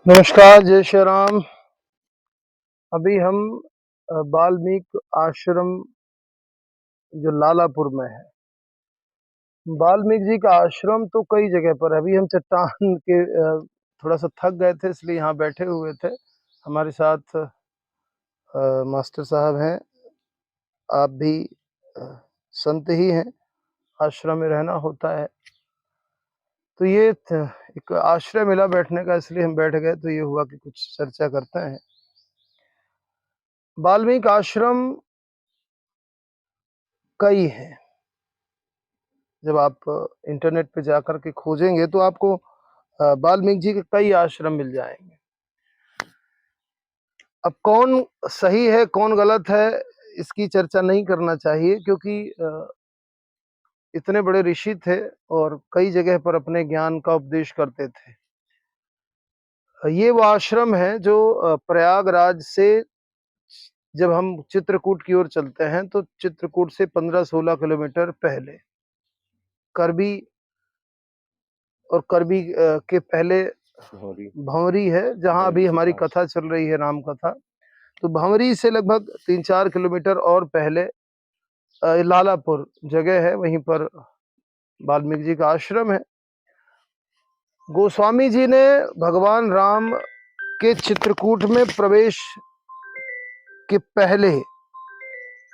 नमस्कार, जय श्री राम। अभी हम वाल्मीकि आश्रम जो लालापुर में है। वाल्मीकि जी का आश्रम तो कई जगह पर है। अभी हम चट्टान के थोड़ा-सा थक गए थे इसलिए यहाँ बैठे हुए थे। हमारे साथ मास्टर साहब हैं, आप भी अ, संत ही हैं, आश्रम में रहना होता है। तो ये त एक आश्रय मिला बैठने का इसलिए हम बैठ गए, तो ये हुआ कि कुछ चर्चा करते हैं। वाल्मीकि आश्रम कई हैं। जब आप इंटरनेट पे जाकर के खोजेंगे तो आपको वाल्मीकि जी के कई आश्रम मिल जाएँगे। अब कौन सही है, कौन गलत है, इसकी चर्चा नहीं करना चाहिए क्योंकि इतने बड़े ऋषि थे और कई जगह पर अपने ज्ञान का उपदेश करते थे। ये वो आश्रम है जो प्रयागराज से जब हम चित्रकूट की ओर चलते हैं तो चित्रकूट से 15-16 किलोमीटर पहले करबी और करबी के पहले भंवरी है, जहाँ अभी हमारी कथा चल रही है, राम कथा। तो भंवरी से लगभग 3-4 किलोमीटर और पहले लालापुर जगह है, वहीं पर वाल्मीकि जी का आश्रम है। गोस्वामी जी ने भगवान राम के चित्रकूट में प्रवेश के पहले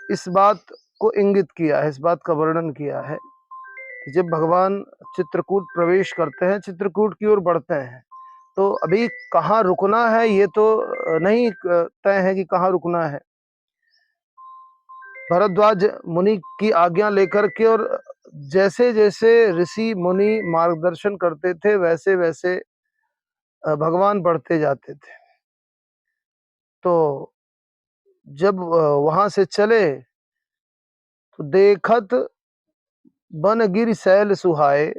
इस बात को इंगित किया है, इस बात का वर्णन किया है कि जब भगवान चित्रकूट प्रवेश करते हैं, चित्रकूट की ओर बढ़ते हैं, तो अभी कहाँ रुकना है ये तो नहीं तय है कि कहाँ रुकना है। भरद्वाज मुनि की आज्ञा लेकर के और जैसे-जैसे ऋषि मुनि मार्गदर्शन करते थे, वैसे-वैसे भगवान बढ़ते जाते थे। तो जब वहाँ से चले तो देखत बन गिर सैल सुहाए,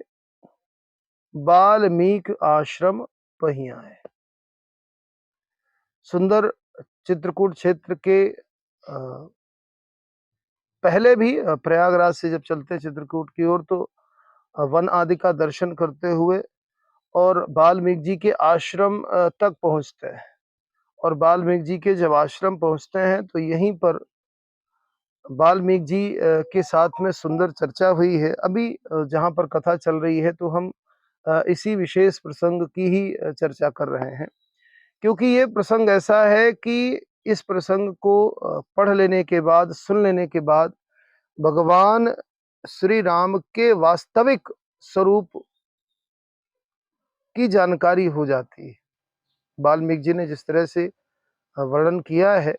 वाल्मीकि आश्रम पही आए। सुंदर चित्रकूट क्षेत्र के पहले भी प्रयागराज से जब चलते चित्रकूट की ओर तो वन आदि का दर्शन करते हुए और वाल्मीकि जी के आश्रम तक पहुँचते हैं। और वाल्मीकि जी के जब आश्रम पहुँचते हैं तो यहीं पर वाल्मीकि जी के साथ में सुंदर चर्चा हुई है। अभी जहाँ पर कथा चल रही है तो हम इसी विशेष प्रसंग की ही चर्चा कर रहे हैं। क्योंकि ये प्रसंग ऐसा है कि इस प्रसंग को पढ़ लेने के बाद, सुन लेने के बाद भगवान श्री राम के वास्तविक स्वरूप की जानकारी हो जाती है। वाल्मीकि जी ने जिस तरह से वर्णन किया है,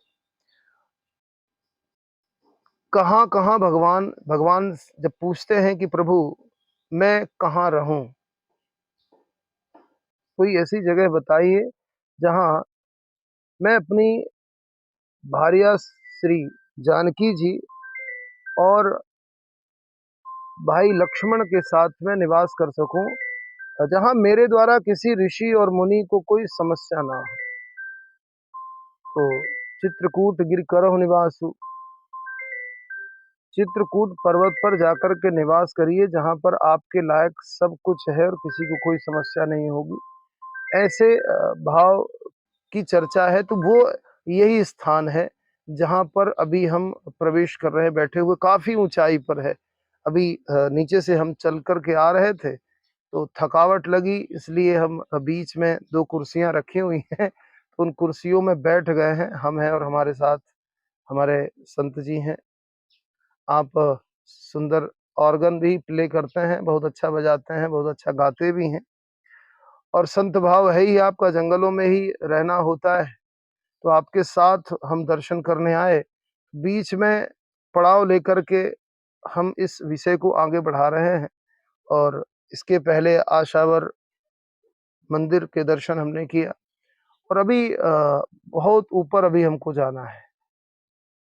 कहाँ-कहाँ भगवान भगवान जब पूछते हैं कि प्रभु मैं कहाँ रहूं, कोई ऐसी जगह बताइए जहां मैं अपनी भार्या श्री जानकी जी और भाई लक्ष्मण के साथ में निवास कर सकूं, जहां मेरे द्वारा किसी ऋषि और मुनि को कोई समस्या ना हो। तो चित्रकूट गिर करहु निवासु, चित्रकूट पर्वत पर जाकर के निवास करिए जहां पर आपके लायक सब कुछ है और किसी को कोई समस्या नहीं होगी। ऐसे भाव की चर्चा है तो वो यही स्थान है जहां पर अभी हम प्रवेश कर रहे हैं, बैठे हुए काफी ऊंचाई पर है। अभी नीचे से हम चल कर के आ रहे थे तो थकावट लगी, इसलिए हम बीच में 2 कुर्सियां रखी हुई हैं, तो उन कुर्सियों में बैठ गए हैं। हम हैं और हमारे साथ हमारे संत जी हैं। आप सुंदर ऑर्गन भी प्ले करते हैं, बहुत अच्छा बजाते हैं, बहुत अच्छा गाते भी हैं और संत भाव है ही आपका, जंगलों में ही रहना होता है। तो आपके साथ हम दर्शन करने आए। बीच में पड़ाव लेकर के हम इस विषय को आगे बढ़ा रहे हैं और इसके पहले आशावर मंदिर के दर्शन हमने किया और अभी बहुत ऊपर अभी हमको जाना है।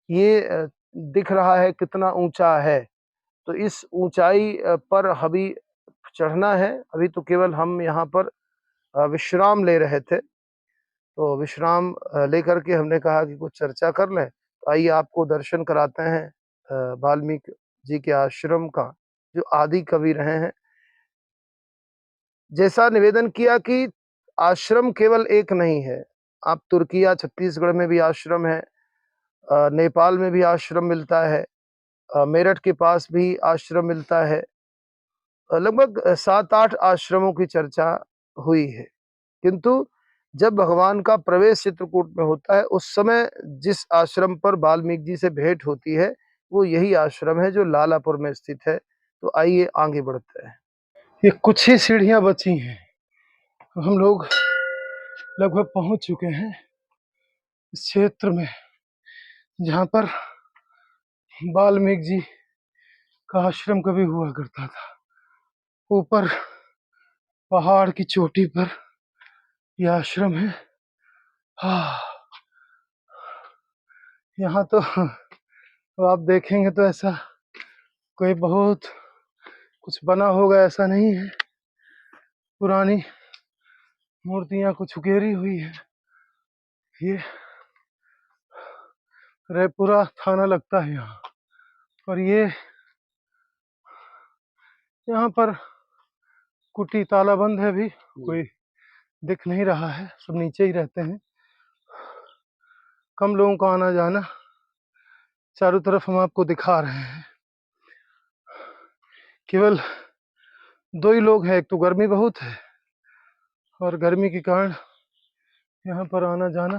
ये दिख रहा है कितना ऊँचा है, तो इस ऊँचाई पर अभी चढ़ना है। अभी तो केवल हम यहाँ पर विश्राम ले रहे थे, तो विश्राम लेकर के हमने कहा कि कुछ चर्चा कर लें। तो आइए आपको दर्शन कराते हैं वाल्मीकि जी के आश्रम का, जो आदि कवि रहे हैं। जैसा निवेदन किया कि आश्रम केवल एक नहीं है। आप तुर्किया, छत्तीसगढ़ में भी आश्रम है, नेपाल में भी आश्रम मिलता है, मेरठ के पास भी आश्रम मिलता है। लगभग 7-8 आश्रमों की चर्चा हुई है। किंतु जब भगवान का प्रवेश चित्रकूट में होता है, उस समय जिस आश्रम पर वाल्मीकि जी से भेंट होती है, वो यही आश्रम है जो लालापुर में स्थित है। तो आइए आगे बढ़ते हैं। ये कुछ ही सीढ़ियां बची हैं, हम लोग लगभग पहुंच चुके हैं इस क्षेत्र में जहां पर वाल्मीकि जी का आश्रम कभी हुआ करता था। ऊपर पहाड़ की चोटी पर यह आश्रम है। यहाँ तो आप देखेंगे तो ऐसा कोई बहुत कुछ बना होगा ऐसा नहीं है। पुरानी मूर्तियां कुछ उकेरी हुई है। ये रायपुरा थाना लगता है यहाँ। और ये यहाँ पर कुटी ताला बंद है, भी कोई दिख नहीं रहा है, सब नीचे ही रहते हैं। कम लोगों का आना जाना, चारों तरफ हम आपको दिखा रहे हैं। केवल 2 ही लोग हैं, एक तो गर्मी बहुत है और गर्मी के कारण यहाँ पर आना जाना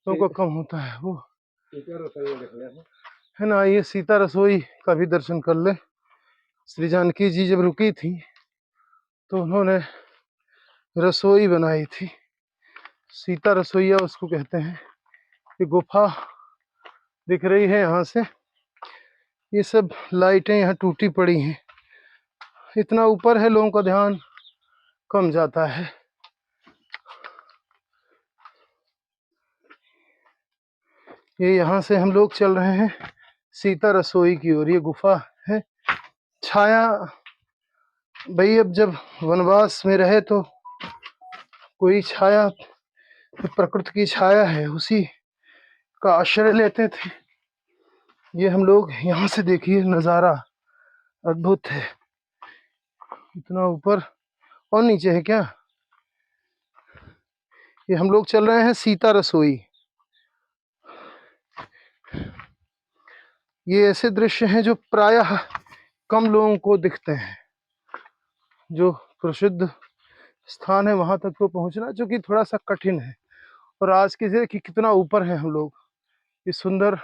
लोगों का कम होता है। वो है ना, ये सीता रसोई का भी दर्शन कर ले। श्री जानकी जी जब रुकी थी तो उन्होंने रसोई बनाई थी, सीता रसोईया उसको कहते हैं। ये गुफा दिख रही है यहाँ से, ये सब लाइटें यहाँ टूटी पड़ी हैं। इतना ऊपर है, लोगों का ध्यान कम जाता है। ये यहाँ से हम लोग चल रहे हैं सीता रसोई की ओर। ये गुफा है। छाया भाई, अब जब वनवास में रहे तो कोई छाया, प्रकृति की छाया है, उसी का आश्रय लेते थे। ये हम लोग यहाँ से देखिए, नज़ारा अद्भुत है। इतना ऊपर और नीचे है क्या? ये हम लोग चल रहे हैं सीता रसोई। ये ऐसे दृश्य हैं जो प्रायः कम लोगों को दिखते हैं। जो प्रसिद्ध स्थान है वहां तक तो पहुंचना जो कि थोड़ा सा कठिन है। और आज की देखिए कितना ऊपर है हम लोग। इस सुंदर